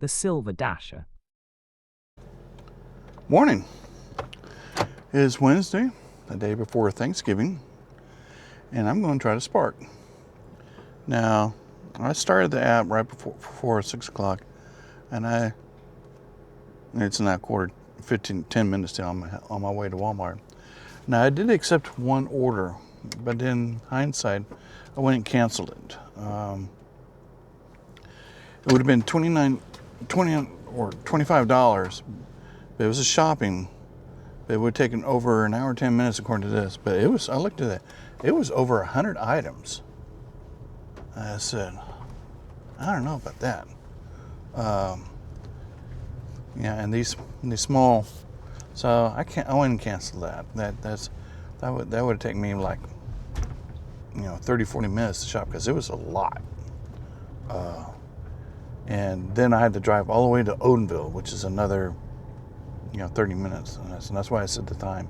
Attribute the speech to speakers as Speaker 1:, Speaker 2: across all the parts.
Speaker 1: the Silver Dasher.
Speaker 2: Morning. It is Wednesday, the day before Thanksgiving, and I'm going to try to spark. Now, I started the app right before 6 o'clock, and it's now 10 minutes till I'm on my way to Walmart. Now, I did accept one order, but in hindsight, I went and canceled it. It would have been $20 or $25, but it was a shopping. It would have taken over an hour, 10 minutes according to this, but I looked at it, it was over 100 items. I said, I don't know about that. Yeah, and these small, so I went and canceled that. That would have taken me like, 30, 40 minutes to shop because it was a lot. And then I had to drive all the way to Odenville, which is another, 30 minutes. And that's why I said the time.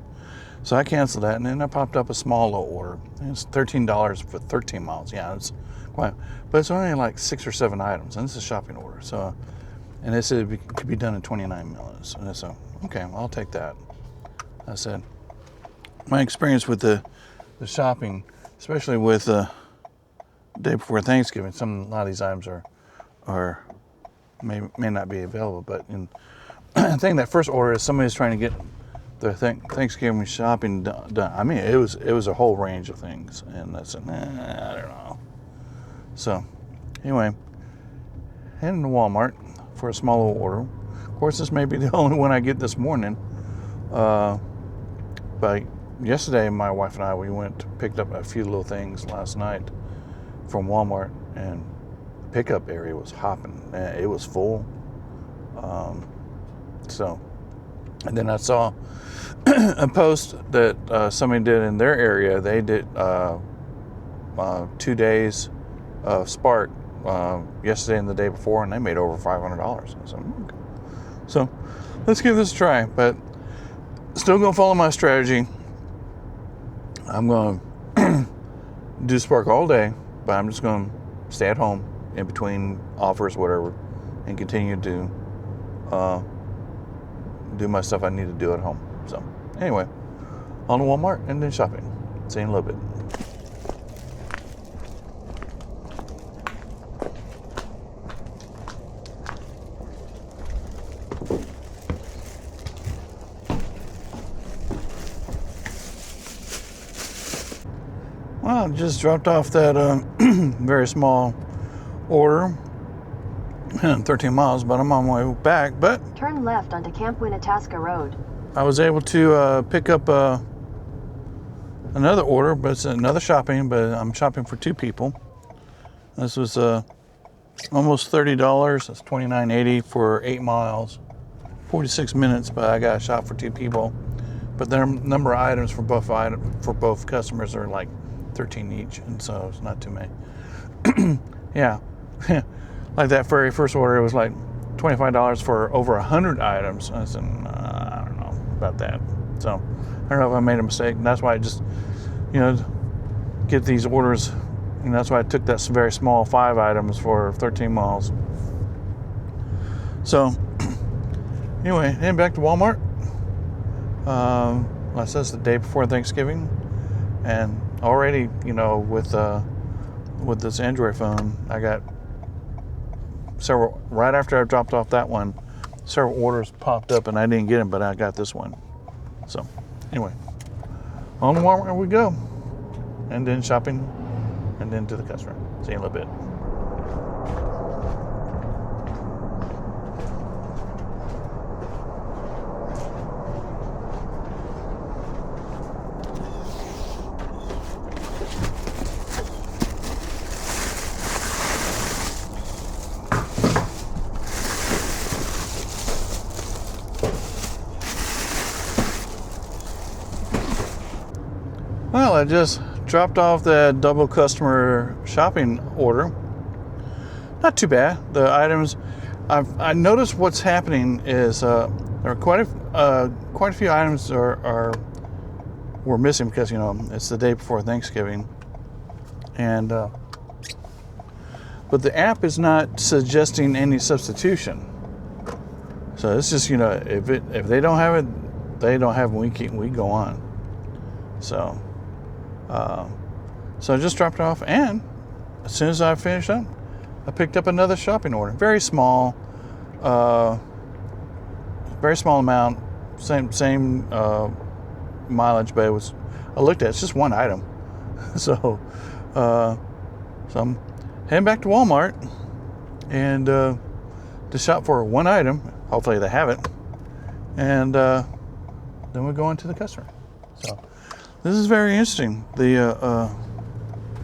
Speaker 2: So I canceled that, and then I popped up a small little order. It's $13 for 13 miles. Yeah, it's quite, but it's only like 6 or 7 items, and it's a shopping order. So, and they said it could be done in 29 minutes. And I said, okay, well, I'll take that. I said, my experience with the shopping, especially with the day before Thanksgiving, a lot of these items may not be available. But I think that first order is somebody's trying to get their Thanksgiving shopping done. I mean, it was a whole range of things, and I said, I don't know. So, anyway, heading to Walmart for a small little order. Of course, this may be the only one I get this morning. But yesterday, my wife and I, we picked up a few little things last night from Walmart, and the pickup area was hopping. It was full. And then I saw a post that somebody did in their area. They did 2 days of Spark yesterday and the day before, and they made over $500. So let's give this a try. But still gonna follow my strategy. I'm gonna do Spark all day, but I'm just gonna stay at home in between offers, whatever, and continue to do my stuff I need to do at home. So anyway, on to Walmart and then shopping. See you in a little bit. Well, I just dropped off that very small order, 13 miles, but I'm on my way back. But
Speaker 3: turn left onto Camp Winnetasca Road.
Speaker 2: I was able to pick up another order, but it's another shopping, but I'm shopping for 2 people. This was almost $30. That's $29.80 for 8 miles, 46 minutes, but I got a shop for 2 people. But the number of items for both customers are like 13 each, and so it's not too many. Yeah. Like that very first order, it was like $25 for over 100 items. I said, I don't know about that. So I don't know if I made a mistake. And that's why I just, get these orders. And that's why I took that very small 5 items for 13 miles. So anyway, heading back to Walmart. Like I said, it's the day before Thanksgiving. And already, with this Android phone, I got several, right after I dropped off that one, several orders popped up and I didn't get them, but I got this one. So anyway, on to Walmart we go, and then shopping, and then to the customer. See you in a little bit. Well, I just dropped off the double customer shopping order. Not too bad. The items, I noticed what's happening is there are quite a few items were missing because it's the day before Thanksgiving, and but the app is not suggesting any substitution. So it's just, if they don't have it, they don't have it. We go on. So, so I just dropped it off, and as soon as I finished up, I picked up another shopping order. Very small amount, same mileage, but I looked at it's just one item. So, so I'm heading back to Walmart and to shop for one item. Hopefully they have it, and then we go on to the customer. So this is very interesting. This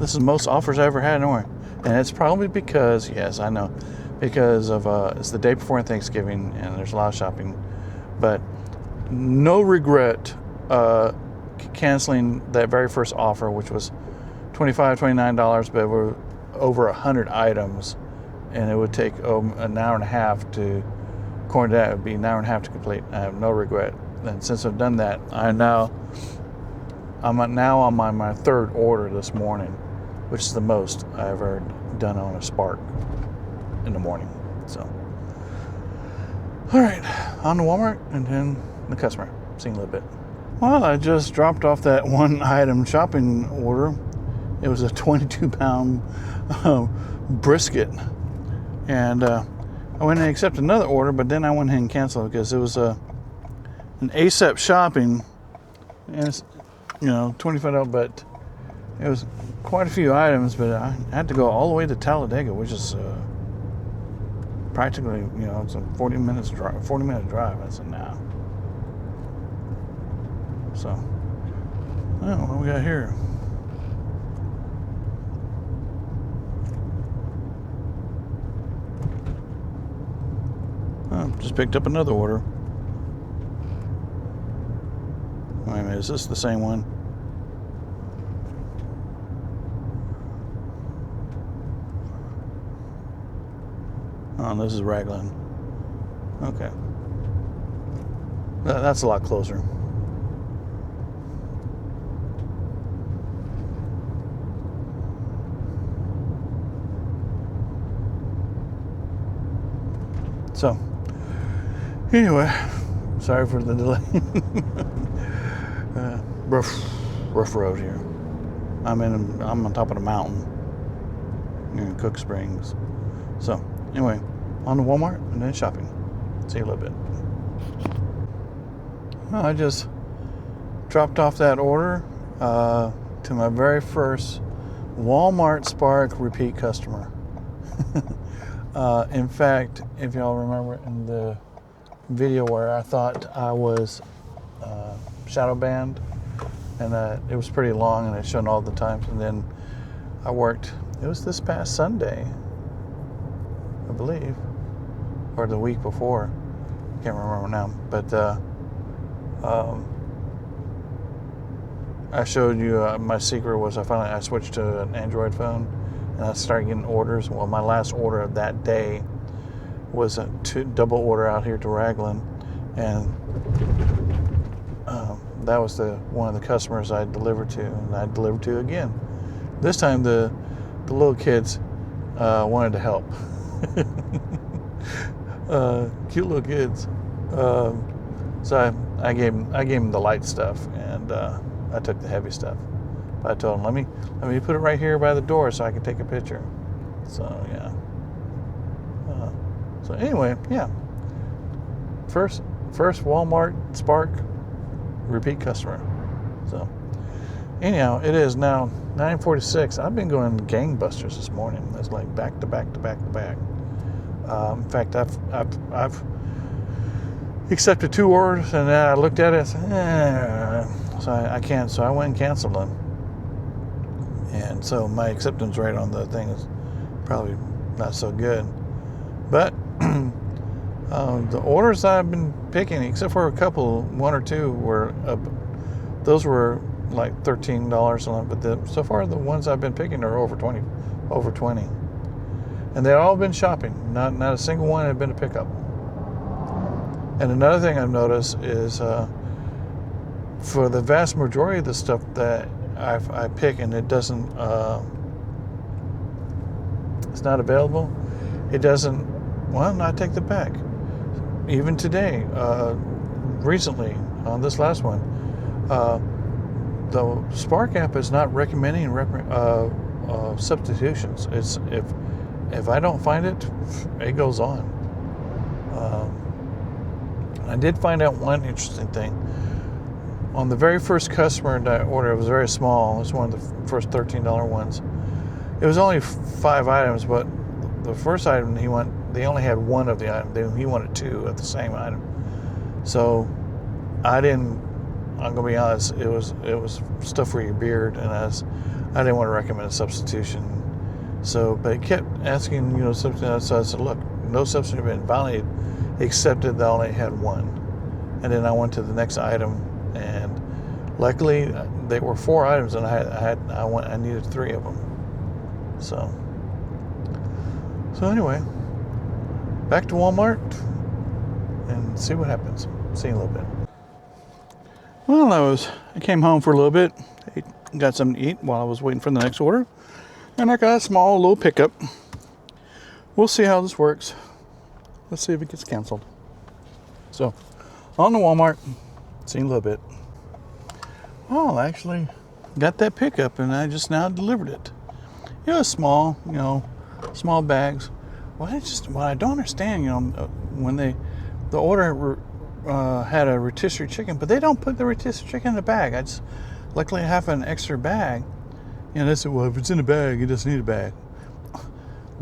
Speaker 2: is the most offers I ever had anywhere, and it's probably because, yes, I know, because of it's the day before Thanksgiving and there's a lot of shopping, but no regret canceling that very first offer, which was $25, $29, but we're over 100 items, and it would take an hour and a half to, according to that, it would be an hour and a half to complete. I have no regret. And since I've done that, I'm now on my third order this morning, which is the most I've ever done on a Spark in the morning. So, all right, on to Walmart and then the customer. See you in a little bit. Well, I just dropped off that one item shopping order. It was a 22-pound brisket, and I went and accepted another order, but then I went ahead and canceled it because it was an ASAP shopping, and it's $25, but it was quite a few items. But I had to go all the way to Talladega, which is practically, it's a 40-minute drive. I said, nah. So, well, what do we got here? Oh, just picked up another order. Wait a minute, is this the same one? Oh, this is Raglan. Okay. That's a lot closer. So, anyway, sorry for the delay. Rough road here. I'm on top of the mountain in Cook Springs. So, anyway, on to Walmart and then shopping. See you in a little bit. Well, I just dropped off that order to my very first Walmart Spark repeat customer. In fact, if y'all remember in the video where I thought I was Shadowban, and it was pretty long and it showed all the times, and then I worked, it was this past Sunday, I believe, or the week before, can't remember now, but I showed you my secret was I switched to an Android phone, and I started getting orders. Well, my last order of that day was a double order out here to Raglan, and that was one of the customers I delivered to, and I delivered to again. This time the little kids wanted to help. Cute little kids. So I gave them the light stuff, and I took the heavy stuff. But I told them, let me put it right here by the door so I can take a picture. So yeah. So anyway, yeah. First Walmart Spark repeat customer. So anyhow, it is now 9:46. I've been going gangbusters this morning. It's like back to back to back to back. In fact, I've accepted 2 orders, and then I looked at it and said, so I can't. So I went and canceled them. And so my acceptance rate on the thing is probably not so good. But the orders that I've been picking, except for a couple, 1 or 2 were those were like $13 but so far the ones I've been picking are over 20, and they've all been shopping. Not a single one had been a pickup. And another thing I've noticed is for the vast majority of the stuff that I pick and it doesn't, it's not available, it doesn't, well, I take the back. even today, recently on this last one, the Spark app is not recommending substitutions. It's if I don't find it, it goes on. I did find out one interesting thing. On the very first customer that I ordered, it was very small. It was one of the first $13 ones. It was only 5 items, but the first item they only had one of the item. He wanted 2 of the same item. So I'm gonna be honest, it was stuff for your beard, and I didn't want to recommend a substitution. So, but it kept asking, something. So I said, look, no substitution had been validated, except that they only had one. And then I went to the next item, and luckily they were 4 items, and I needed 3 of them. So anyway, back to Walmart and see what happens. See you in a little bit. Well, I came home for a little bit, got something to eat while I was waiting for the next order, and I got a small little pickup. We'll see how this works. Let's see if it gets canceled. So, on to Walmart, see you in a little bit. Well, I actually got that pickup, and I just now delivered it. It was small, small bags. What I don't understand, when the order had a rotisserie chicken, but they don't put the rotisserie chicken in a bag. Luckily I have an extra bag. They said, well, if it's in a bag, it doesn't need a bag.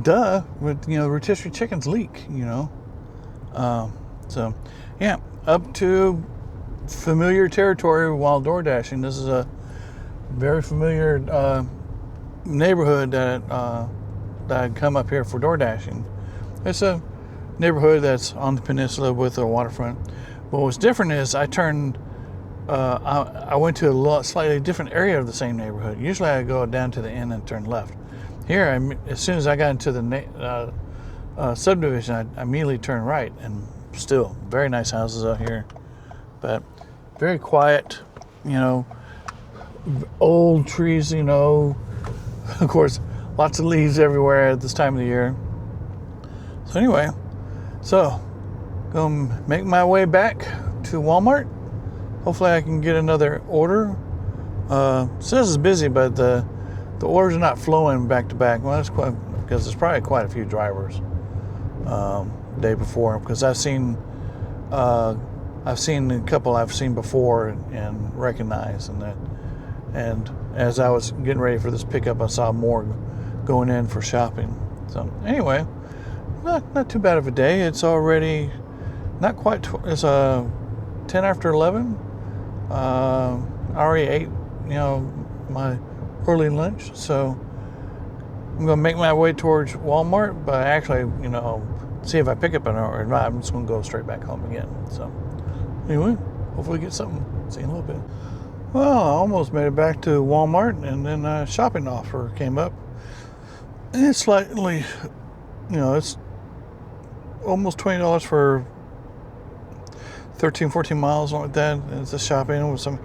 Speaker 2: Duh, but rotisserie chickens leak, So, yeah, up to familiar territory while door dashing. This is a very familiar neighborhood that I'd come up here for door dashing. It's a neighborhood that's on the peninsula with a waterfront. But what's different is I went to a slightly different area of the same neighborhood. Usually I go down to the end and turn left. Here, as soon as I got into the subdivision, I immediately turned right, and still very nice houses out here, but very quiet, old trees, of course, lots of leaves everywhere at this time of the year. So anyway, gonna make my way back to Walmart. Hopefully I can get another order. Says it's busy, but the orders are not flowing back to back. Well, that's quite, because there's probably quite a few drivers day before, because I've seen a couple I've seen before and recognized, and as I was getting ready for this pickup, I saw more going in for shopping. So anyway, not too bad of a day. It's already not quite. It's 10 after 11. I already ate, my early lunch, so I'm gonna make my way towards Walmart. But actually, see if I pick up an order. If not, I'm just gonna go straight back home again. So anyway, hopefully get something. See you in a little bit. Well, I almost made it back to Walmart, and then a shopping offer came up. And it's slightly, it's almost $20 for 13, 14 miles, like that. It's a shopping with some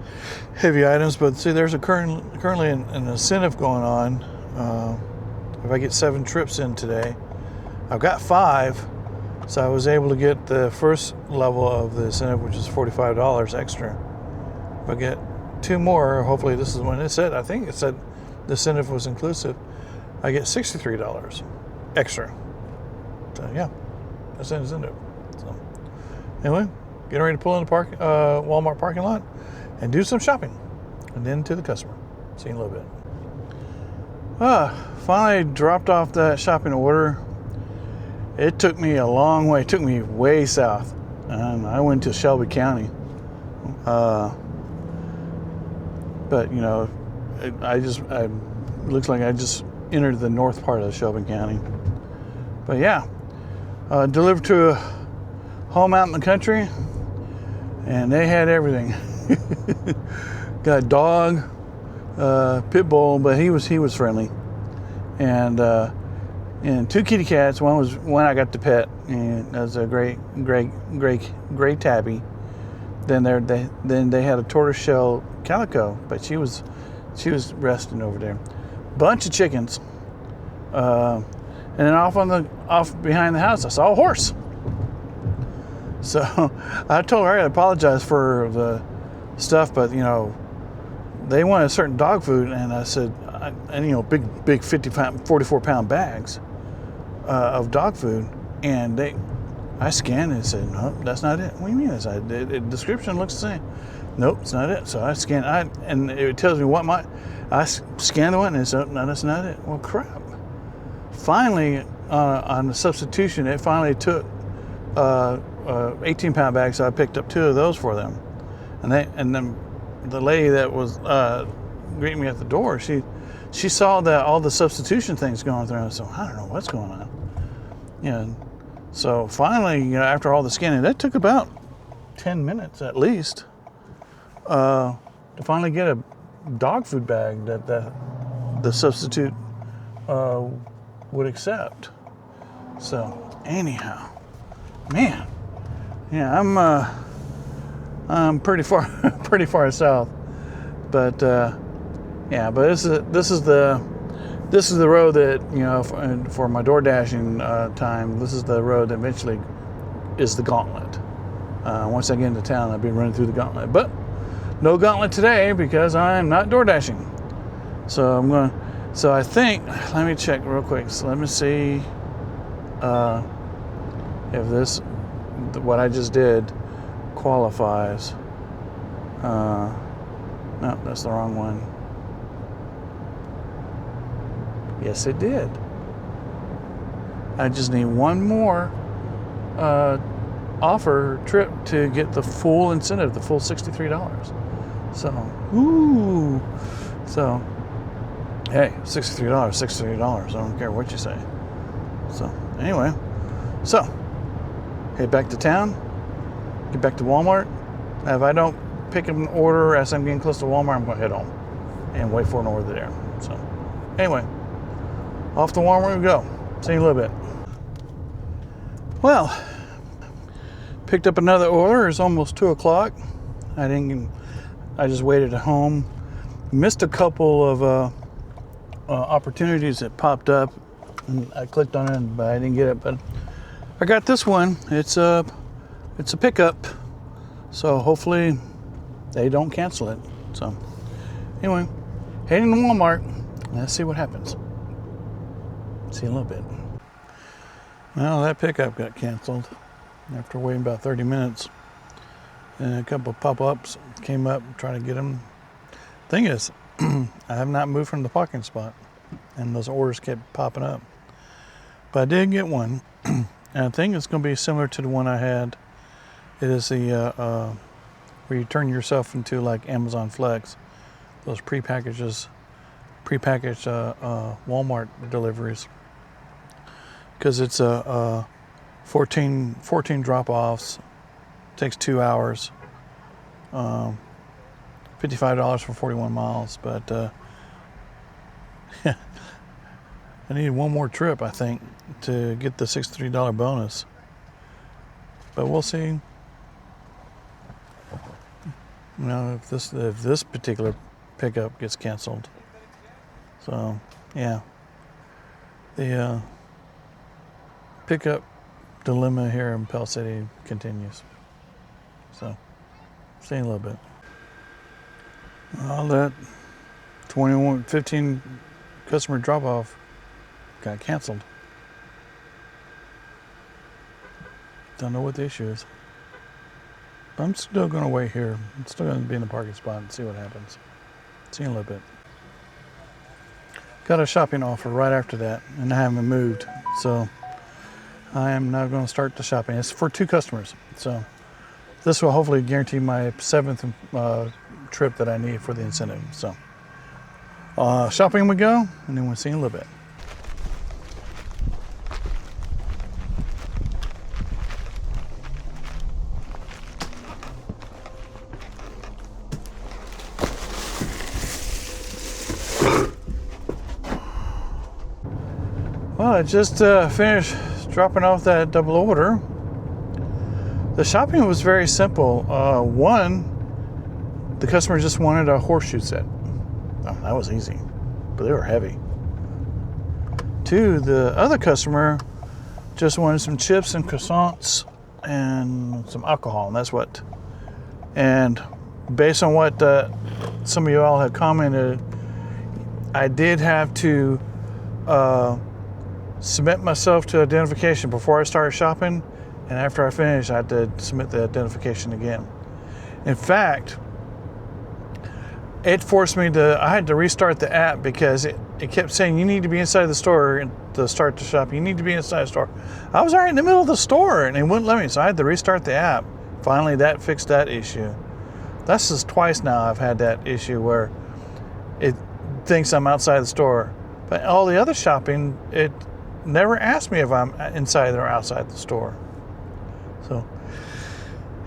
Speaker 2: heavy items. But see, there's currently an incentive going on. If I get 7 trips in today, I've got 5, so I was able to get the first level of the incentive, which is $45 extra. If I get 2 more, hopefully this is when it said, I think it said the incentive was inclusive, I get $63 extra. So yeah, that's an incentive. So anyway, getting ready to pull in the Walmart parking lot and do some shopping, and then to the customer. See you in a little bit. Finally dropped off that shopping order. It took me a long way. It took me way south. I went to Shelby County. But it looks like I just entered the north part of Shelby County. But yeah, delivered to a home out in the country, and they had everything. Got a dog, pit bull, but he was friendly, and 2 kitty cats. One I got to pet, and that was a gray tabby. Then they had a tortoiseshell calico, but she was resting over there. Bunch of chickens, and then off behind the house, I saw a horse. So I told her I apologize for the stuff, but they wanted certain dog food, and I said, big 44-pound bags of dog food, and I scanned it and said, no, that's not it. What do you mean? The description looks the same. Nope, it's not it. So I scanned, and it tells me I scanned the one, and it said, no, that's not it. Well, crap. Finally, on the substitution, it finally took 18-pound bags, so I picked up 2 of those for them. And then the lady that was greeting me at the door, she saw that all the substitution things going through, and so I don't know what's going on. So finally, after all the scanning, that took about 10 minutes at least to finally get a dog food bag that the substitute would accept. So anyhow, man, yeah, I'm pretty far south, but this is the road that for my door dashing time. This is the road that eventually is the gauntlet. Once I get into town, I'll be running through the gauntlet, but no gauntlet today because I'm not door dashing. So I think, let me check real quick. So let me see if what I just did qualifies. No, that's the wrong one. Yes, it did. I just need one more offer trip to get the full incentive, the full $63. So, so, hey, $63. I don't care what you say. So, anyway, head back to town, get back to Walmart. If I don't pick up an order as I'm getting close to Walmart, I'm going to head home and wait for an order there. So, anyway, off to Walmart we go. See you in a little bit. Well, picked up another order. It's almost 2 o'clock. I just waited at home. Missed a couple of opportunities that popped up, and I clicked on it, but I didn't get it. But I got this one. It's a pickup, so hopefully they don't cancel it. So anyway, heading to Walmart. Let's see what happens. See you in a little bit. Well, that pickup got canceled after waiting about 30 minutes. And a couple of pop-ups came up, trying to get them. Thing is, I have not moved from the parking spot, and those orders kept popping up. But I did get one, and I think it's going to be similar to the one I had. It is the where you turn yourself into like Amazon Flex, those prepackaged Walmart deliveries. Because it's 14 drop-offs, takes 2 hours, $55 for 41 miles. But I need one more trip, I think, to get the $63 bonus. But we'll see. If this particular pickup gets canceled. So yeah, the pickup dilemma here in Pell City continues. So see you in a little bit. All that 15 customer drop off got canceled. Don't know what the issue is. But I'm still going to wait here. I'm still going to be in the parking spot and see what happens. See you in a little bit. Got a shopping offer right after that, and I haven't moved. So I am now going to start the shopping. It's for 2 customers. So this will hopefully guarantee my 7th trip that I need for the incentive. So shopping we go, and then we'll see you in a little bit. Well, I just finished dropping off that double order. The shopping was very simple. One, the customer just wanted a horseshoe set. Oh, that was easy, but they were heavy. 2, the other customer just wanted some chips and croissants and some alcohol, and that's what. And based on what some of you all have commented, I did have to submit myself to identification before I started shopping, and after I finished, I had to submit the identification again. In fact, it forced me to, I had to restart the app because it kept saying you need to be inside the store to start the shop. You need to be inside the store. I was already in the middle of the store and it wouldn't let me, so I had to restart the app. Finally, that fixed that issue. That's just twice now I've had that issue where it thinks I'm outside the store. But all the other shopping, it never asked me if I'm inside or outside the store. So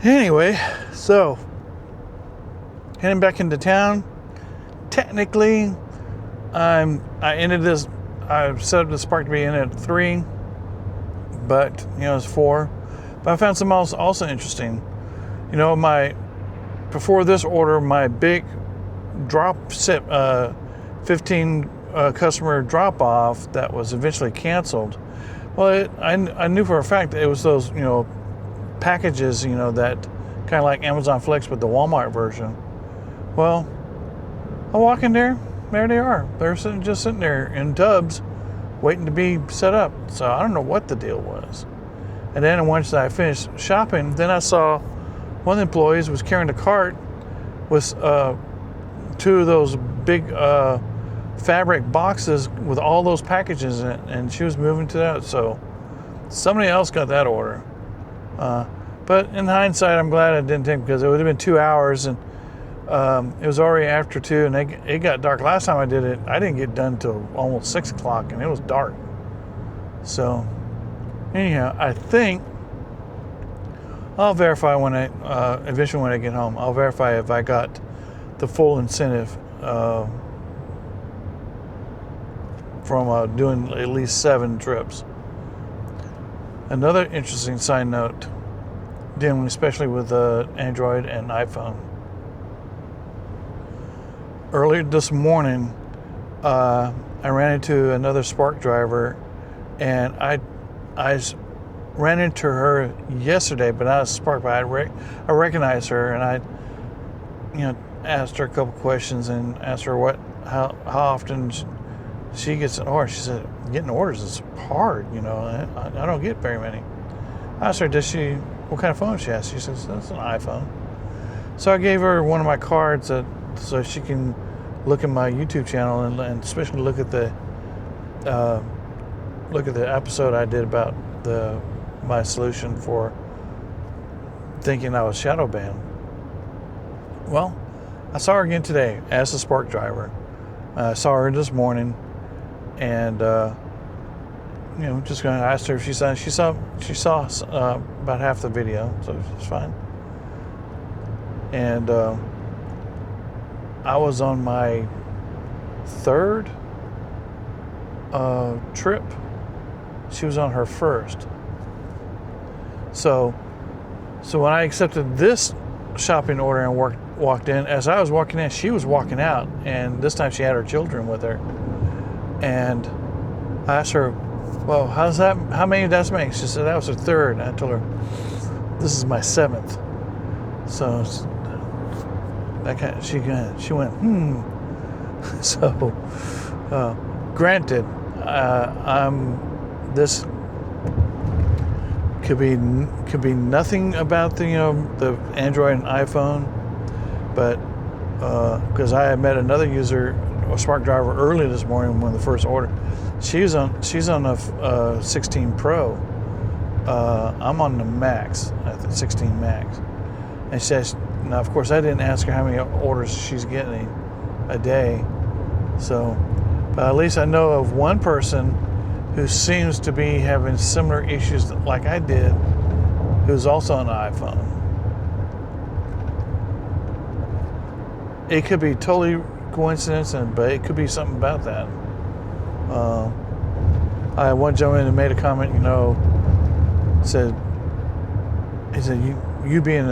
Speaker 2: anyway, so heading back into town. Technically, I set up this park to be in at 3, but it's 4. But I found something else also interesting. Before this order, my big drop ship, 15 customer drop off that was eventually canceled. Well, I knew for a fact that it was those packages that kind of like Amazon Flex, but the Walmart version. Well, I walk in there they are. They're just sitting there in tubs, waiting to be set up. So I don't know what the deal was. And then once I finished shopping, then I saw one of the employees was carrying a cart with 2 of those big fabric boxes with all those packages in it, and she was moving to that. So somebody else got that order. But in hindsight, I'm glad I didn't take it because it would have been 2 hours, and it was already after 2, and it got dark. Last time I did it, I didn't get done till almost 6 o'clock, and it was dark. So anyhow, I think I'll verify eventually when I get home. I'll verify if I got the full incentive from doing at least 7 trips. Another interesting side note, dealing especially with Android and iPhone. Earlier this morning, I ran into another Spark driver, and I ran into her yesterday, but not a Spark. But I recognized her, and I asked her a couple questions and asked her how often she gets an order. She said getting orders is hard. I don't get very many. I asked her, what kind of phone she has? She says that's an iPhone. So I gave her one of my cards so she can look at my YouTube channel and especially look at the episode I did about my solution for thinking I was Shadowban. Well, I saw her again today as a Spark driver. I saw her this morning, and just going to ask her if she saw about half the video, so it's fine. And I was on my 3rd trip. She was on her 1st. So when I accepted this shopping order and walked in, as I was walking in, she was walking out, and this time she had her children with her. And I asked her, well, how many does that make? She said that was her 3rd. And I told her, this is my 7th. So she went, So, granted, this could be nothing about the Android and iPhone, but because I had met another user, a Spark driver, early this morning when the first order. She's on a 16 Pro. I'm on the Max, I think 16 Max, and she says, now of course I didn't ask her how many orders she's getting a day. So, but at least I know of one person who seems to be having similar issues like I did, who's also on an iPhone. It could be totally coincidence, but it could be something about that. I had one gentleman who made a comment, said you being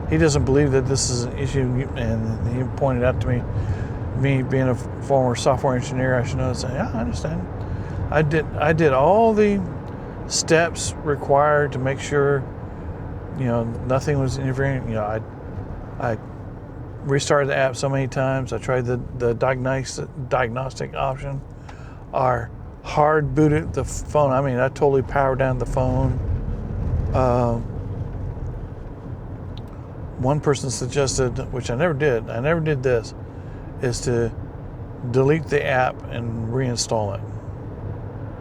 Speaker 2: he doesn't believe that this is an issue, and he pointed out to me being a former software engineer, I should know. Say, yeah, I understand. I did all the steps required to make sure nothing was interfering. I restarted the app so many times. I tried the diagnostic option. Or hard booted the phone. I mean, I totally powered down the phone. One person suggested, which I never did this, is to delete the app and reinstall it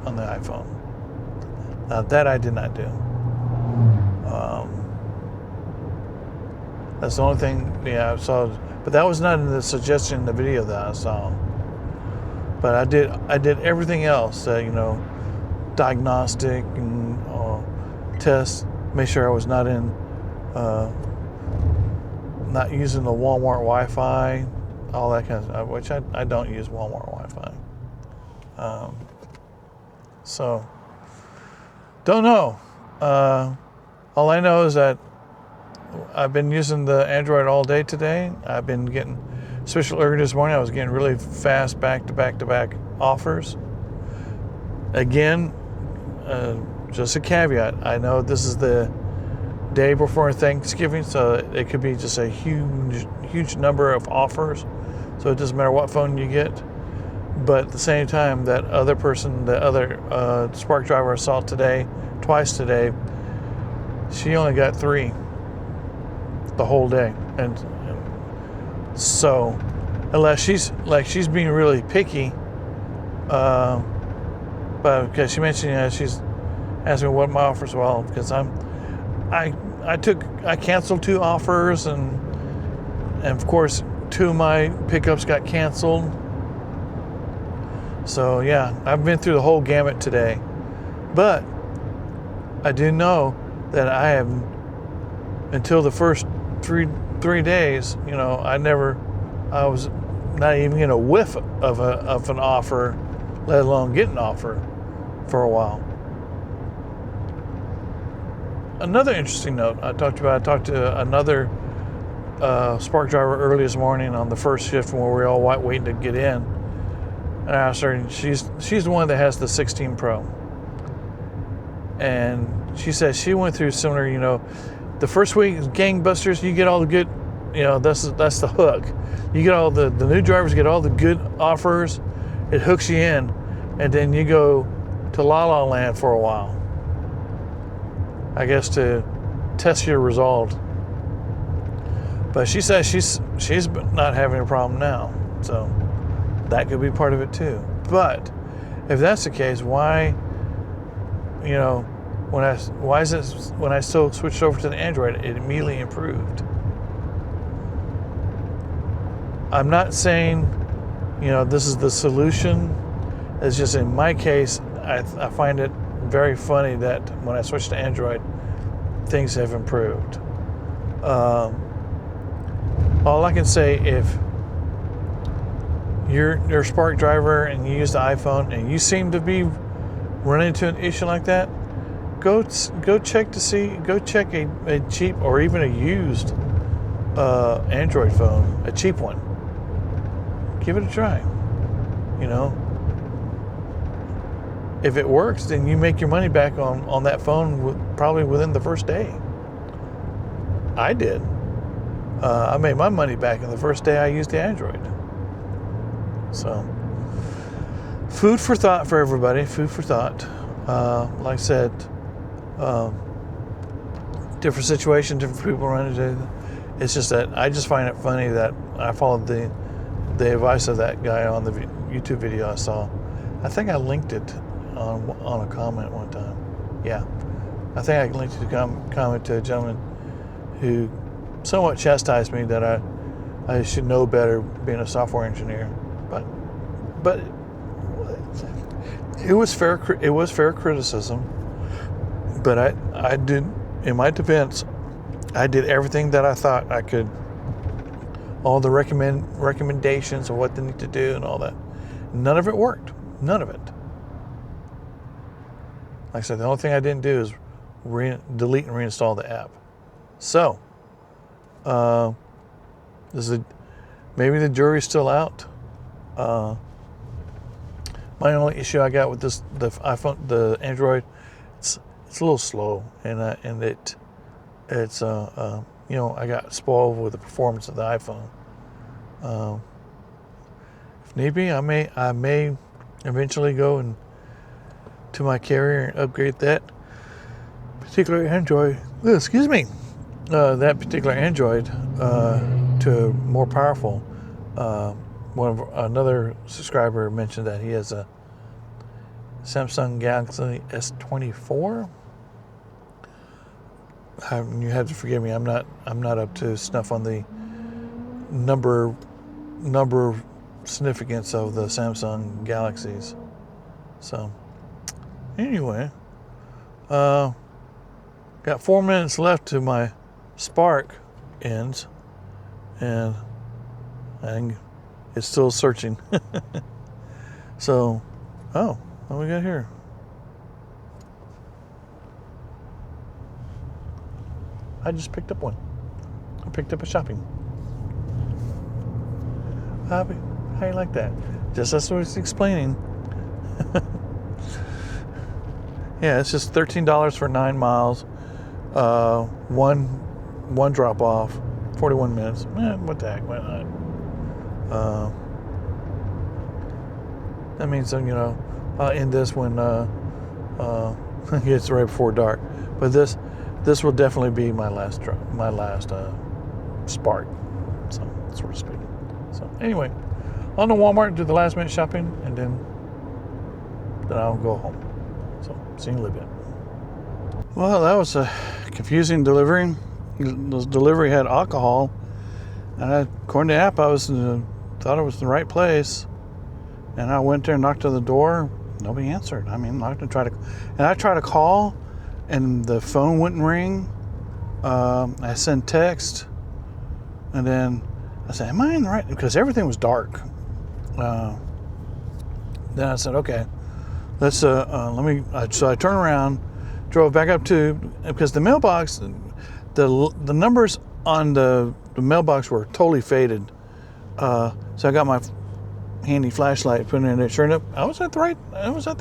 Speaker 2: on the iPhone. Now that I did not do. That's the only thing, I saw, but that was not in the suggestion in the video that I saw. But I did everything else, diagnostic and tests, make sure I was not using the Walmart Wi-Fi, all that kind of stuff, which I don't use Walmart Wi-Fi. So, don't know. All I know is that I've been using the Android all day today. I've been getting, especially early this morning, I was getting really fast back-to-back offers. Again, just a caveat. I know this is the day before Thanksgiving, so it could be just a huge number of offers. So it doesn't matter what phone you get. But at the same time, that other person, the other Spark driver I saw twice today, she only got 3 the whole day. And so, unless she's being really picky, but because she mentioned, she's asked me what my offers were. Well, because I canceled 2 offers, and of course 2 of my pickups got canceled. So yeah, I've been through the whole gamut today, but I do know that I have, until the first three days, I was not even in a whiff of an offer, let alone get an offer for a while. Another interesting note I talked to another Spark driver early this morning on the first shift when we were all waiting to get in. And I asked her, and she's the one that has the 16 Pro. And she says she went through similar, the first week is gangbusters, you get all the good, that's the hook. You get all the new drivers get all the good offers, it hooks you in, and then you go to La La Land for a while. I guess to test your resolve. But she says she's not having a problem now. So that could be part of it too. But if that's the case, why is it when I still switched over to the Android, it immediately improved? I'm not saying, this is the solution. It's just in my case, I find it very funny that when I switched to Android, things have improved. All I can say, if you're a Spark driver and you use the iPhone and you seem to be running into an issue like that, go check a cheap or even a used Android phone, a cheap one. Give it a try. If it works, then you make your money back on that phone probably within the first day. I did. I made my money back in the first day I used the Android. So, food for thought for everybody. Food for thought. Like I said, different situation, different people run into it. It's just that I just find it funny that I followed the advice of that guy on the YouTube video I saw. I think I linked it on a comment one time. Yeah, I think I linked a comment to a gentleman who somewhat chastised me that I should know better being a software engineer, but it was fair criticism. But I did, in my defense, I did everything that I thought I could, all the recommendations of what they need to do and all that. None of it worked. None of it. Like I said, the only thing I didn't do is delete and reinstall the app. So, maybe the jury's still out. My only issue I got with the iPhone, the Android, it's a little slow, and it it's I got spoiled with the performance of the iPhone. If need be, I may eventually go and to my carrier and upgrade that particular Android. Excuse me, that particular Android to more powerful. Another subscriber mentioned that he has a Samsung Galaxy S24. You have to forgive me. I'm not up to snuff on the number significance of the Samsung Galaxies. So anyway, got 4 minutes left to my spark ends, and it's still searching. So, what we got here? I just picked up one. I picked up a shopping. How you like that? Just as I was explaining. Yeah, it's just $13 for 9 miles. One drop off, 41 minutes. What the heck? Why not? That means I'll end this when it's right before dark. But this will definitely be my last spark, so to speak. So anyway, on to Walmart, do the last minute shopping, and then I'll go home. So see you in a little bit. Well, that was a confusing delivery. The delivery had alcohol, and according to the app, thought it was the right place. And I went there and knocked on the door. Nobody answered. I mean, I tried to call, and the phone wouldn't ring. I sent text, and then I said, "Am I in the right?" Because everything was dark. Then I said, "Okay, let's let me." So I turned around, drove back up because the mailbox, the numbers on the mailbox were totally faded. So I got my handy flashlight, put it in there. Sure enough, I was at the right. So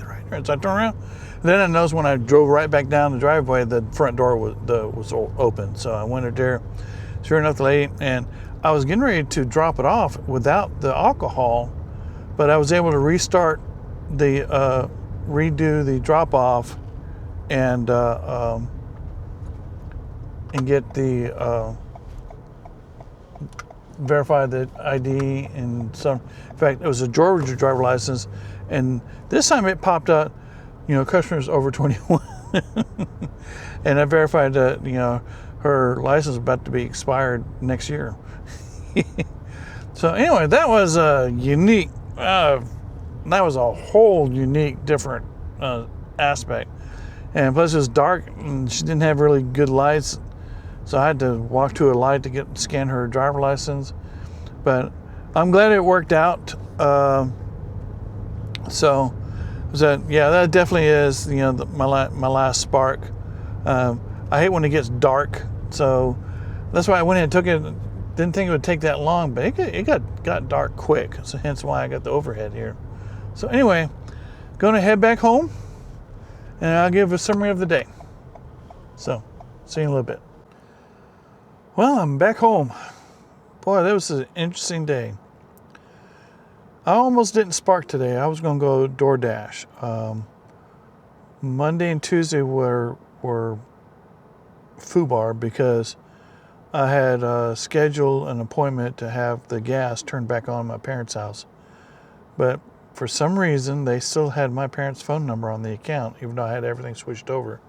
Speaker 2: I turned around. Then I noticed when I drove right back down the driveway, the front door was open. So I went in there. Sure enough, the lady, and I was getting ready to drop it off without the alcohol, but I was able to restart redo the drop off, and get the verify the ID and some. In fact, it was a Georgia driver license, and this time it popped up, customers over 21, and I verified that her license was about to be expired next year. So anyway, that was a unique. That was a whole unique, different aspect, and plus it was dark, and she didn't have really good lights. So I had to walk to a light to scan her driver license, but I'm glad it worked out. That definitely is my last spark. I hate when it gets dark, so that's why I went ahead and took it. Didn't think it would take that long, but it got dark quick. So hence why I got the overhead here. So anyway, going to head back home, and I'll give a summary of the day. So see you in a little bit. Well, I'm back home. Boy, that was an interesting day. I almost didn't spark today. I was going to go DoorDash. Monday and Tuesday were FUBAR because I had scheduled an appointment to have the gas turned back on at my parents' house. But for some reason, they still had my parents' phone number on the account, even though I had everything switched over.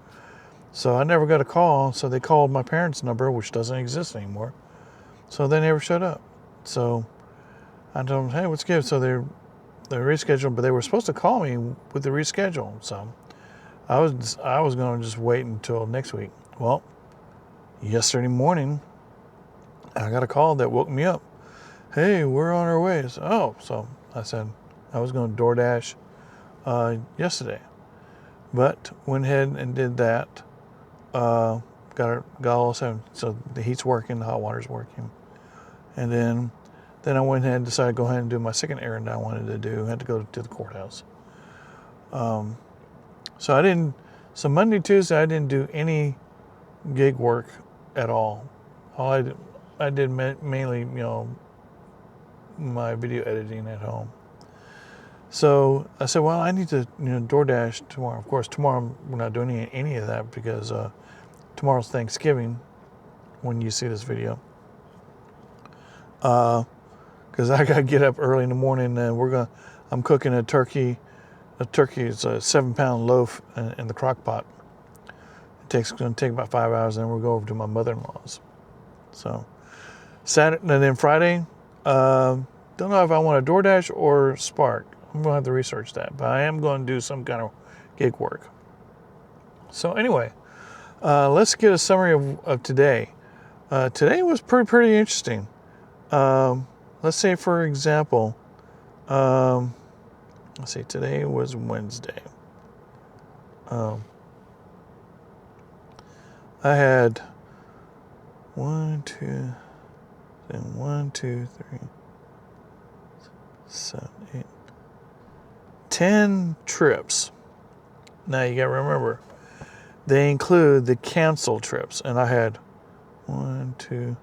Speaker 2: So I never got a call, so they called my parents' number, which doesn't exist anymore. So they never showed up. So I told them, hey, what's good? So they rescheduled, but they were supposed to call me with the reschedule. So I was going to just wait until next week. Well, yesterday morning, I got a call that woke me up. Hey, we're on our way. So I said I was going to DoorDash yesterday, but went ahead and did that. Got all seven. So the heat's working, the hot water's working, and then I went ahead and decided to go ahead and do my second errand I wanted to do. I had to go to the courthouse. So Monday, Tuesday, I didn't do any gig work at all. I did mainly, my video editing at home. So I said, well, I need to, DoorDash tomorrow. Of course, tomorrow we're not doing any of that because tomorrow's Thanksgiving when you see this video. Because I gotta get up early in the morning and I'm cooking a turkey. A turkey is a 7-pound loaf in the crock pot. It's going to take about 5 hours, and then we'll go over to my mother-in-law's. So Saturday, and then Friday, don't know if I want a DoorDash or Spark. I'm going to have to research that, but I am going to do some kind of gig work. So anyway, let's get a summary of today. Today was pretty interesting. Let's say, for example, let's see, today was Wednesday. I had 1, 2, 3, 7, 8, 10 trips. Now you gotta remember, they include the canceled trips, and I had 1, 2,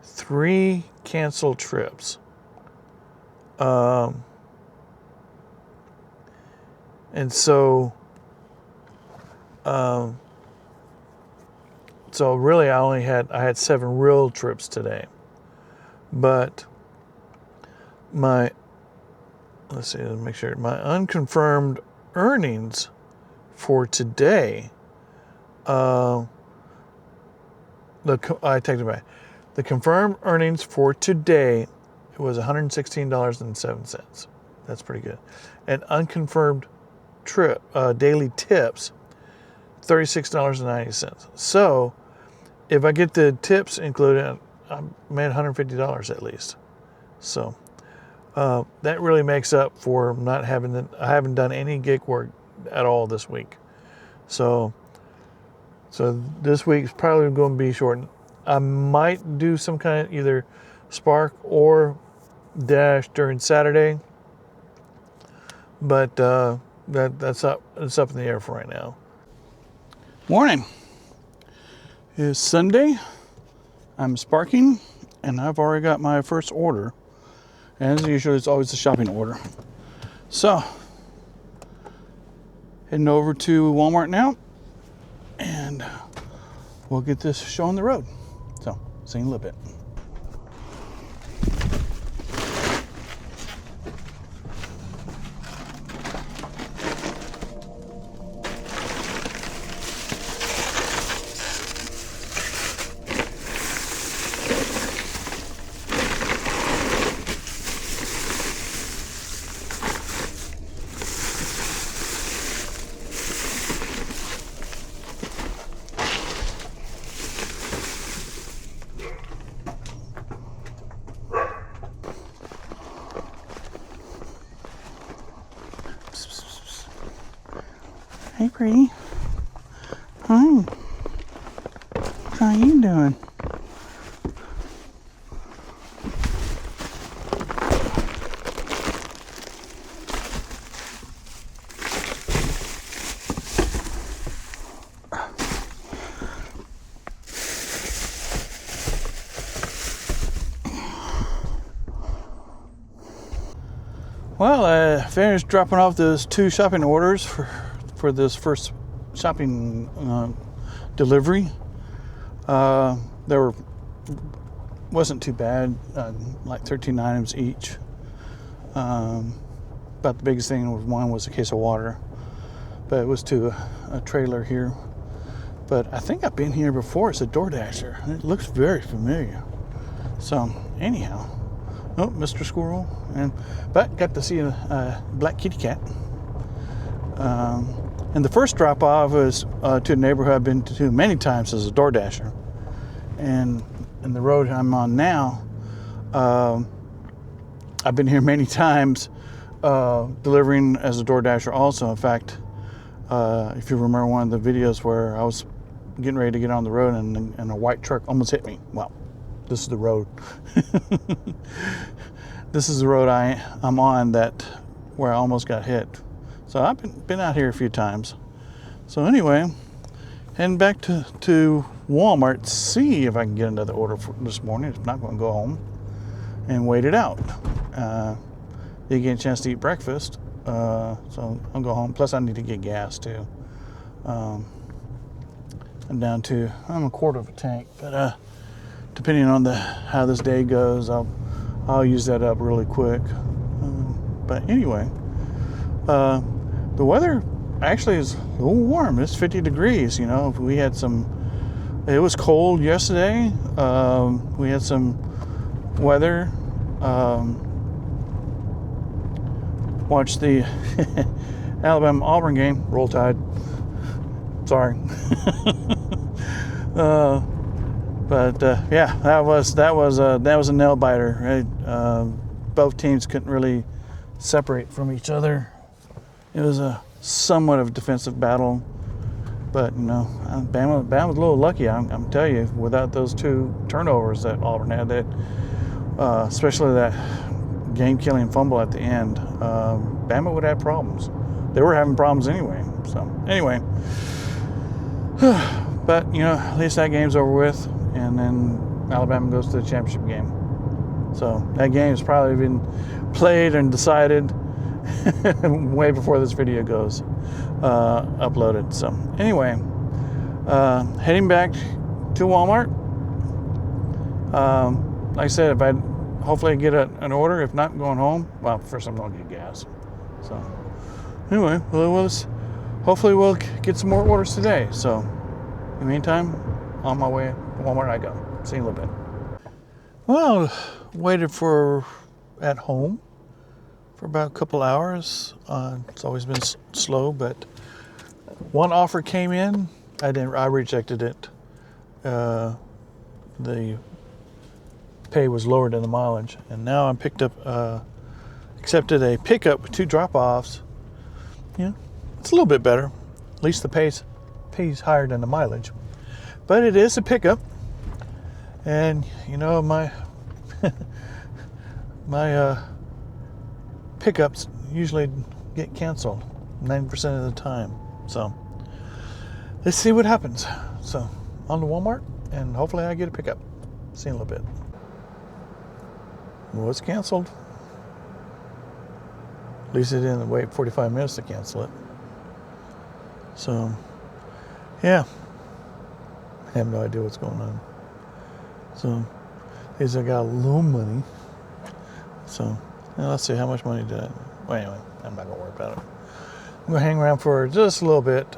Speaker 2: 3 canceled trips. And so really I had 7 real trips today. But let's make sure, my unconfirmed earnings for today, I take it back. The confirmed earnings for today was $116.07. That's pretty good. And unconfirmed daily tips, $36.90. So if I get the tips included, I made $150 at least. So that really makes up for I haven't done any gig work at all this week. So this week's probably going to be short. I might do some kind of either Spark or Dash during Saturday, but that's up in the air for right now. Morning. It's Sunday. I'm sparking, and I've already got my first order. And as usual, it's always a shopping order. So, heading over to Walmart now, and we'll get this show on the road. So, see you in a little bit. Hey, pretty. Hi. How you doing? Well, I finished dropping off those 2 shopping orders for this first shopping delivery. Wasn't too bad, like 13 items each. But the biggest thing was a case of water, but it was to a trailer here. But I think I've been here before as a DoorDasher. It looks very familiar. So anyhow, Mr. Squirrel, but got to see a black kitty cat. And the first drop off was to a neighborhood I've been to many times as a DoorDasher. And the road I'm on now, I've been here many times delivering as a DoorDasher also. In fact, if you remember one of the videos where I was getting ready to get on the road and a white truck almost hit me. Well, this is the road. This is the road I'm on where I almost got hit. So I've been out here a few times. So anyway, heading back to Walmart to see if I can get another order for this morning. If not, I'm going to go home and wait it out. Didn't get a chance to eat breakfast, so I'll go home. Plus, I need to get gas too. I'm down to a quarter of a tank, but depending on how this day goes, I'll use that up really quick. But anyway, the weather actually is a little warm. It's 50 degrees. You know, we had it was cold yesterday. We had some weather. Watched the Alabama-Auburn game. Roll Tide. Sorry. Yeah, that was a nail biter. Right? Both teams couldn't really separate from each other. It was a somewhat of a defensive battle, but you know, Bama was a little lucky. I'm telling you, without those 2 turnovers that Auburn had, especially that game-killing fumble at the end, Bama would have problems. They were having problems anyway. So anyway, but you know, at least that game's over with, and then Alabama goes to the championship game. So that game has probably been played and decided way before this video goes uploaded. So anyway, heading back to Walmart. Like I said, if I hopefully get an order. If not, I'm going home. Well, first I'm going to get gas. So anyway, hopefully we'll get some more orders today. So in the meantime, on my way to Walmart I go. See you in a little bit. Well, waited at home for about a couple hours. It's always been slow, but one offer came in. I rejected it. The pay was lower than the mileage, and now I'm accepted a pickup with 2 drop-offs. Yeah, it's a little bit better. At least the pays higher than the mileage, but it is a pickup. And you know, my pickups usually get canceled 90% of the time. So let's see what happens. So on to Walmart, and hopefully I get a pickup. See you in a little bit. Well, it's canceled. At least it didn't wait 45 minutes to cancel it. So yeah, I have no idea what's going on. So at least I got a little money. So let's see, how much money did I? Well, anyway, I'm not gonna worry about it. I'm gonna hang around for just a little bit.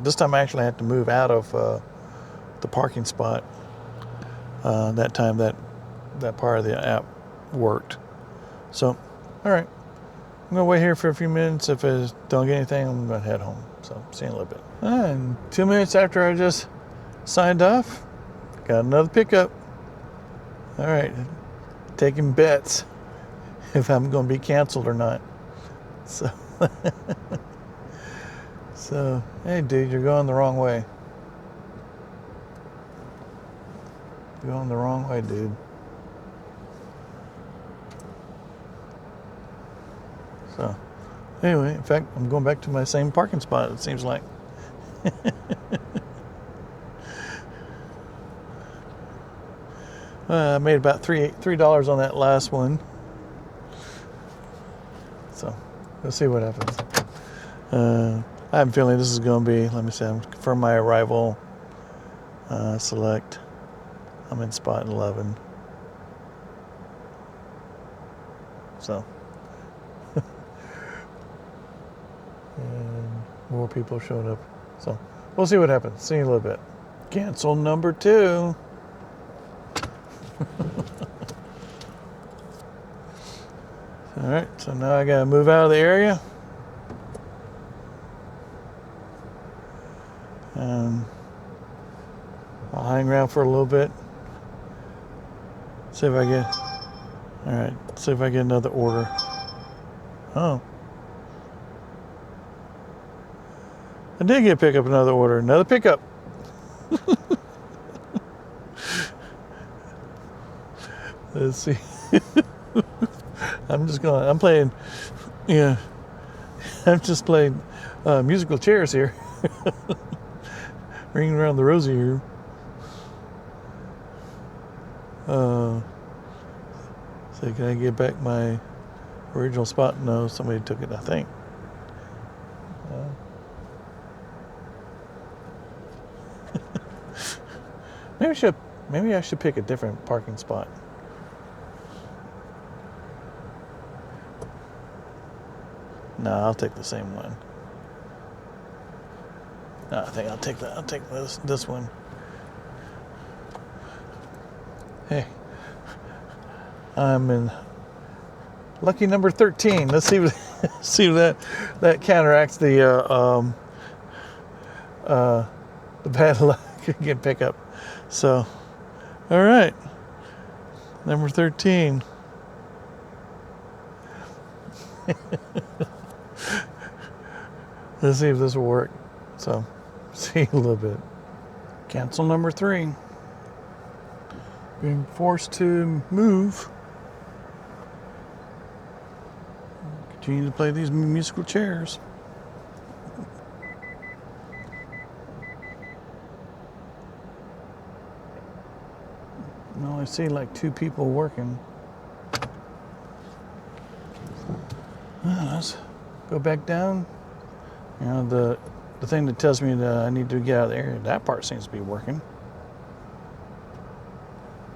Speaker 2: This time I actually had to move out of the parking spot. That time that part of the app worked. So, all right, I'm gonna wait here for a few minutes. If I don't get anything, I'm gonna head home. So see you in a little bit. And 2 minutes after I just signed off, got another pickup. All right, taking bets if I'm going to be canceled or not. So, hey, dude, you're going the wrong way. You're going the wrong way, dude. So, anyway, in fact, I'm going back to my same parking spot, it seems like. I made about $3 on that last one. So, we'll see what happens. I have a feeling this is going to be, let me see, I'm confirm my arrival. Select. I'm in spot 11. So. And more people showing up. So, we'll see what happens. See you in a little bit. Cancel number 2. All right, so now I gotta move out of the area. I'll hang around for a little bit. See if I get, all right, see if I get another order. Oh. I did pick up another order, another pickup. Let's see. I'm playing, yeah. I'm just playing musical chairs here. Ringing around the rosy here. So can I get back my original spot? No, somebody took it, I think. Maybe I should pick a different parking spot. No, I'll take the same one. No, I think I'll take this one. Hey, I'm in lucky number 13. Let's see if that counteracts the bad luck again pickup. So, all right, number 13. Let's see if this will work. So, see a little bit. Cancel number 3. Being forced to move. Continue to play these musical chairs. No, I see like 2 people working. Let's go back down. You know, the thing that tells me that I need to get out of the area, that part seems to be working.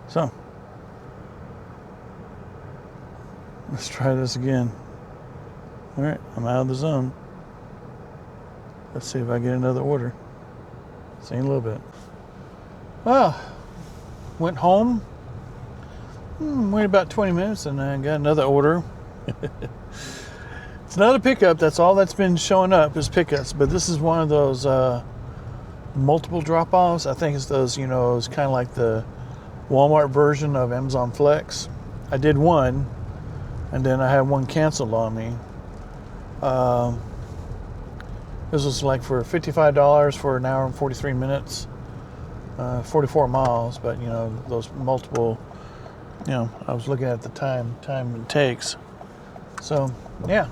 Speaker 2: So, let's try this again. All right, I'm out of the zone. Let's see if I get another order. See you in a little bit. Well, went home. Wait about 20 minutes and I got another order. It's not a pickup. That's all that's been showing up is pickups. But this is one of those multiple drop-offs. I think it's those, you know, it's kind of like the Walmart version of Amazon Flex. I did one, and then I had one canceled on me. This was like for $55 for an hour and 43 minutes, 44 miles. But you know, those multiple, you know, I was looking at the time it takes. So yeah,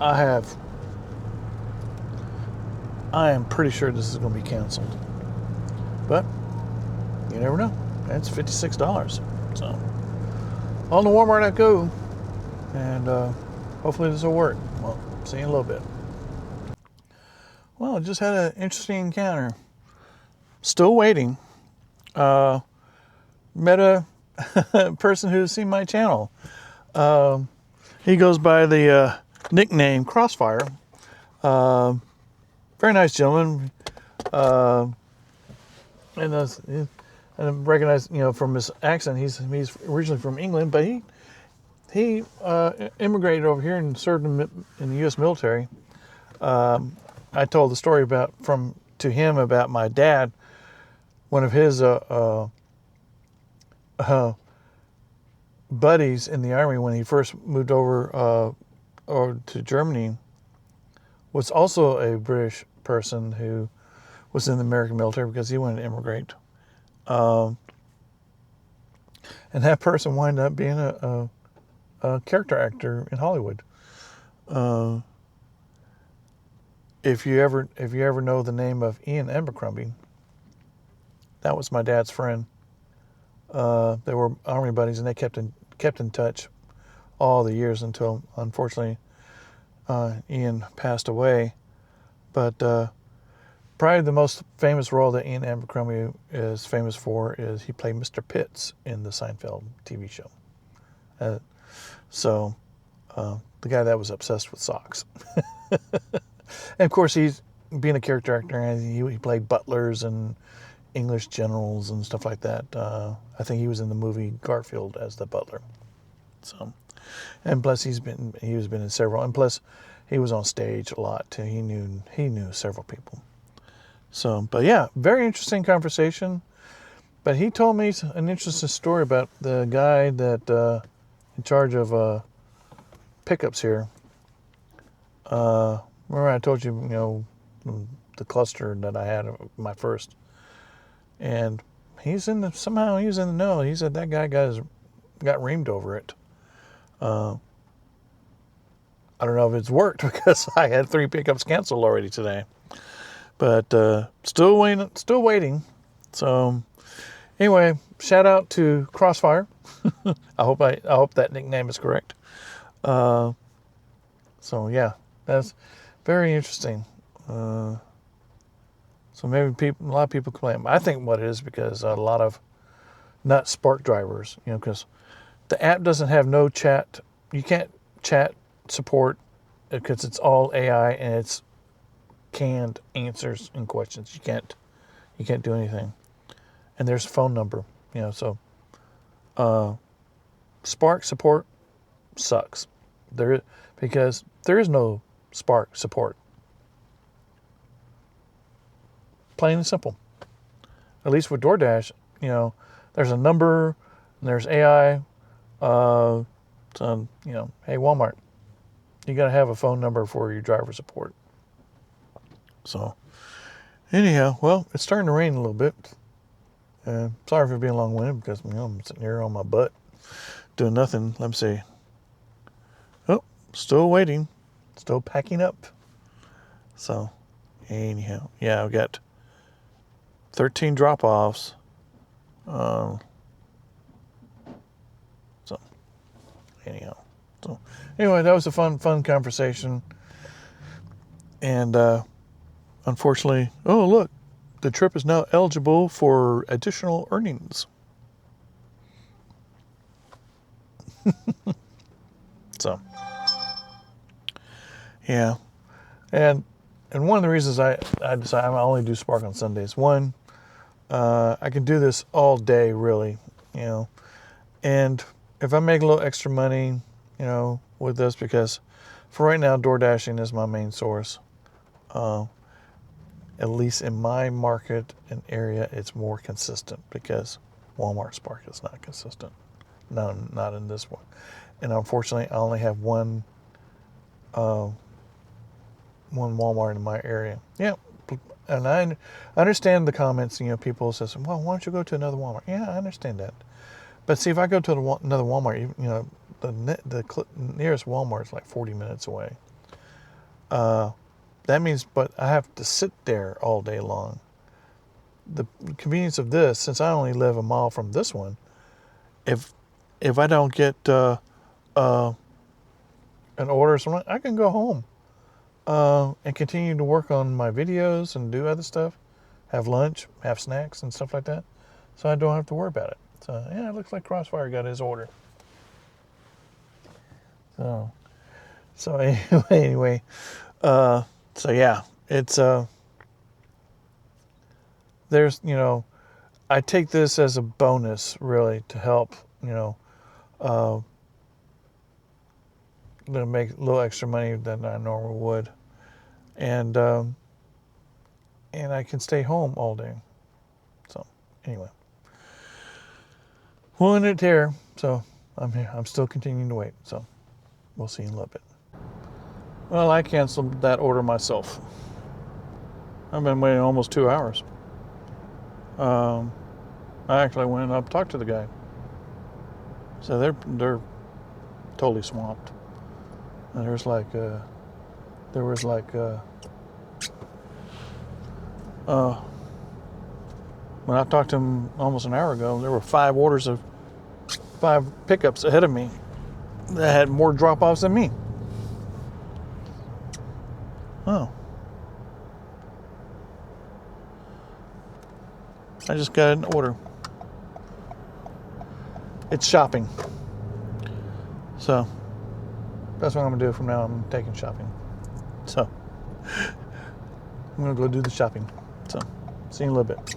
Speaker 2: I am pretty sure this is going to be canceled, but you never know. It's $56. So on the Walmart I go, and hopefully this will work. Well, see you in a little bit. Well, I just had an interesting encounter. Still waiting. Met a person who's seen my channel. He goes by the nickname Crossfire. Very nice gentleman. And I recognize, you know, from his accent, he's originally from England, but he immigrated over here and served in the U.S. military. I told the story to him about my dad. One of his buddies in the Army when he first moved over to Germany was also a British person who was in the American military because he wanted to immigrate. And that person wound up being a character actor in Hollywood. If you ever know the name of Ian Abercrombie, that was my dad's friend. They were Army buddies, and they kept in touch all the years until, unfortunately, Ian passed away. But probably the most famous role that Ian Abercrombie is famous for is he played Mr. Pitts in the Seinfeld TV show. So the guy that was obsessed with socks. And of course, he's being a character actor, and he played butlers and English generals and stuff like that. I think he was in the movie Garfield as the butler. So, and plus he's been in several, and plus he was on stage a lot too. He knew several people. So, but yeah, very interesting conversation. But he told me an interesting story about the guy that in charge of pickups here. Remember I told you, you know, the cluster that I had my first, and somehow he was in the know. He said that guy got reamed over it. I don't know if it's worked because I had 3 pickups canceled already today, but still waiting. So Anyway, shout out to Crossfire. I hope that nickname is correct. So yeah, that's very interesting. So maybe a lot of people complain. I think what it is because a lot of not Spark drivers, because the app doesn't have no chat. You can't chat support because it's all AI and it's canned answers and questions. You can't do anything. And there's a phone number, so Spark support sucks. Because there is no Spark support. Plain and simple. At least with DoorDash, there's a number, and there's AI. So, hey, Walmart, you got to have a phone number for your driver support. So, anyhow, well, it's starting to rain a little bit. Sorry for being long-winded because, I'm sitting here on my butt doing nothing. Let me see. Oh, still waiting. Still packing up. So, anyhow, yeah, I've got 13 drop-offs. So anyway, that was a fun conversation. And unfortunately, oh look, the trip is now eligible for additional earnings. So yeah, and one of the reasons I decided I only do Spark on Sundays. One, I can do this all day, really, and if I make a little extra money, with this, because for right now, DoorDashing is my main source. At least in my market and area, it's more consistent because Walmart Spark is not consistent. No, not in this one. And unfortunately, I only have one Walmart in my area. Yeah, and I understand the comments. People says, "Well, why don't you go to another Walmart?" Yeah, I understand that. But see, if I go to another Walmart, the nearest Walmart is like 40 minutes away. That means, but I have to sit there all day long. The convenience of this, since I only live a mile from this one, if I don't get an order or something, I can go home and continue to work on my videos and do other stuff, have lunch, have snacks and stuff like that, so I don't have to worry about it. So yeah, it looks like Crossfire got his order. So anyway, so yeah, it's there's I take this as a bonus really to help to make a little extra money than I normally would, and I can stay home all day. So anyway, we'll end it here. So I'm here. I'm still continuing to wait. So we'll see in a little bit. Well, I canceled that order myself. I've been waiting almost 2 hours. I actually went up and talked to the guy. So they're totally swamped. And there was like when I talked to him almost an hour ago, there were 5 pickups ahead of me that had more drop-offs than me. Oh. I just got an order. It's shopping. So that's what I'm gonna do from now on. I'm taking shopping. So I'm gonna go do the shopping. So see you in a little bit.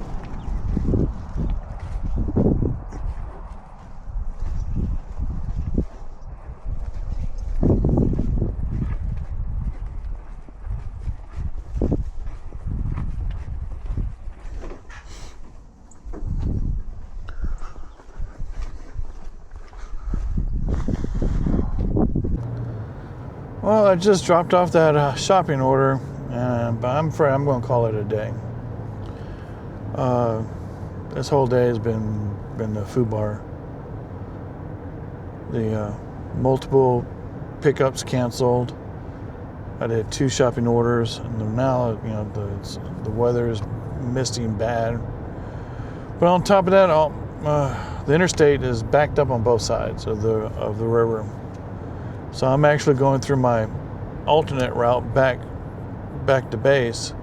Speaker 2: Well, I just dropped off that shopping order, but I'm afraid I'm going to call it a day. This whole day has been the food bar. The multiple pickups canceled. I did 2 shopping orders, and now the weather is misty and bad. But on top of that, the interstate is backed up on both sides of the river. So I'm actually going through my alternate route back to base,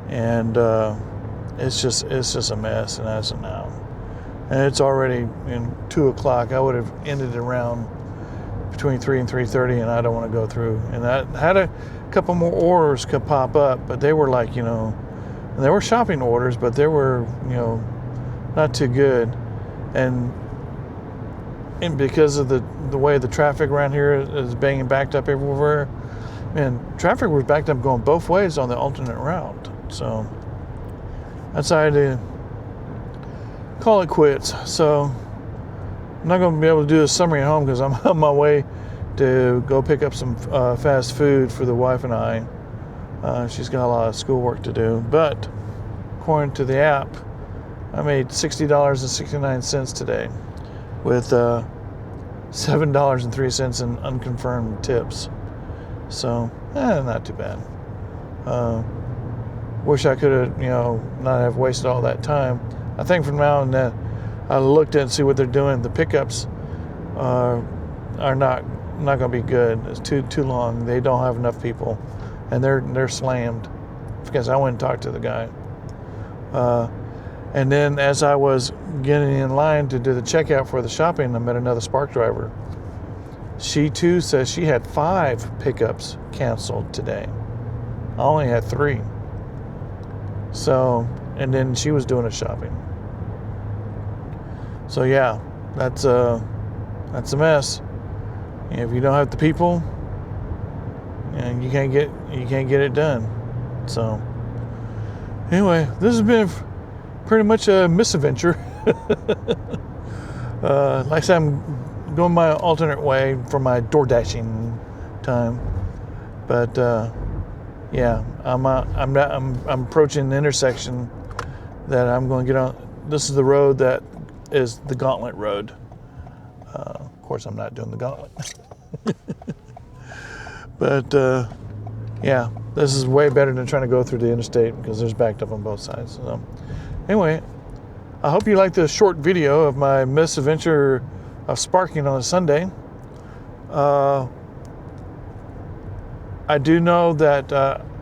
Speaker 2: and it's just a mess. And as of now, and it's already in 2 o'clock. I would have ended around between 3 and 3:30, and I don't want to go through. And I had a couple more orders could pop up, but they were like, and they were shopping orders, but they were, not too good. And because of the way the traffic around here is being backed up everywhere, and traffic was backed up going both ways on the alternate route. So I decided to call it quits. So I'm not going to be able to do a summary at home because I'm on my way to go pick up some fast food for the wife and I. She's got a lot of schoolwork to do. But according to the app, I made $60.69 today with $7.03 in unconfirmed tips. So, not too bad. Wish I could have, not have wasted all that time. I think from now on that I looked at and see what they're doing. The pickups are not going to be good. It's too long. They don't have enough people, and they're slammed. Because I went and talked to the guy. And then as I was getting in line to do the checkout for the shopping, I met another Spark driver. She too says she had 5 pickups canceled today. I only had 3. So, and then she was doing a shopping. So yeah, that's a mess. If you don't have the people, and you can't get it done. So anyway, this has been pretty much a misadventure. Like I said, I'm going my alternate way for my DoorDashing time. But yeah, I'm approaching the intersection that I'm going to get on. This is the road that is the Gauntlet Road. Of course, I'm not doing the Gauntlet. But yeah, this is way better than trying to go through the interstate because there's backed up on both sides. So anyway, I hope you liked this short video of my misadventure of sparking on a Sunday. I do know that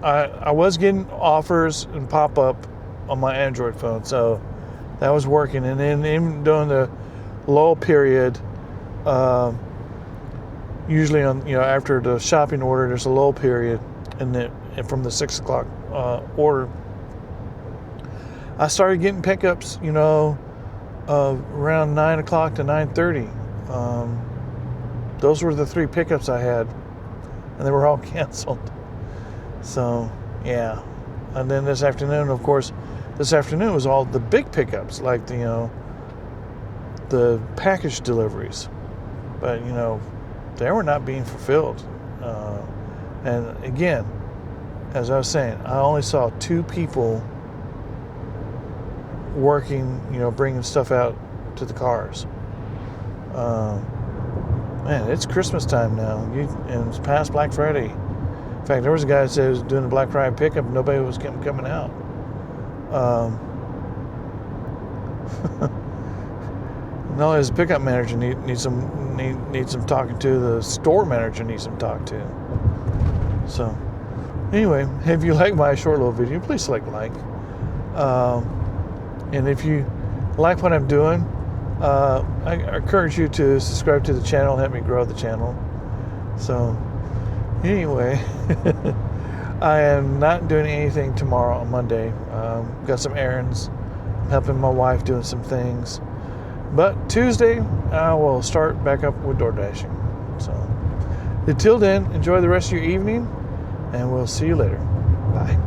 Speaker 2: I was getting offers and pop-up on my Android phone, so that was working. And then even during the lull period, usually on after the shopping order, there's a lull period, and from the 6 o'clock order, I started getting pickups, around 9 o'clock to 9:30. Those were the 3 pickups I had, and they were all canceled. So yeah, and then this afternoon, of course, was all the big pickups, like the package deliveries, but they were not being fulfilled. And again, as I was saying, I only saw 2 people working, bringing stuff out to the cars. Man, it's Christmas time now, and it's past Black Friday. In fact, there was a guy that said he was doing a Black Friday pickup, and nobody was coming out. Not only does the pickup manager need some talking to, the store manager needs some talk to. So anyway, if you like my short little video, please select like. And if you like what I'm doing, I encourage you to subscribe to the channel and help me grow the channel. So anyway, I am not doing anything tomorrow on Monday. Got some errands, helping my wife doing some things. But Tuesday, I will start back up with DoorDashing. So until then, enjoy the rest of your evening, and we'll see you later. Bye.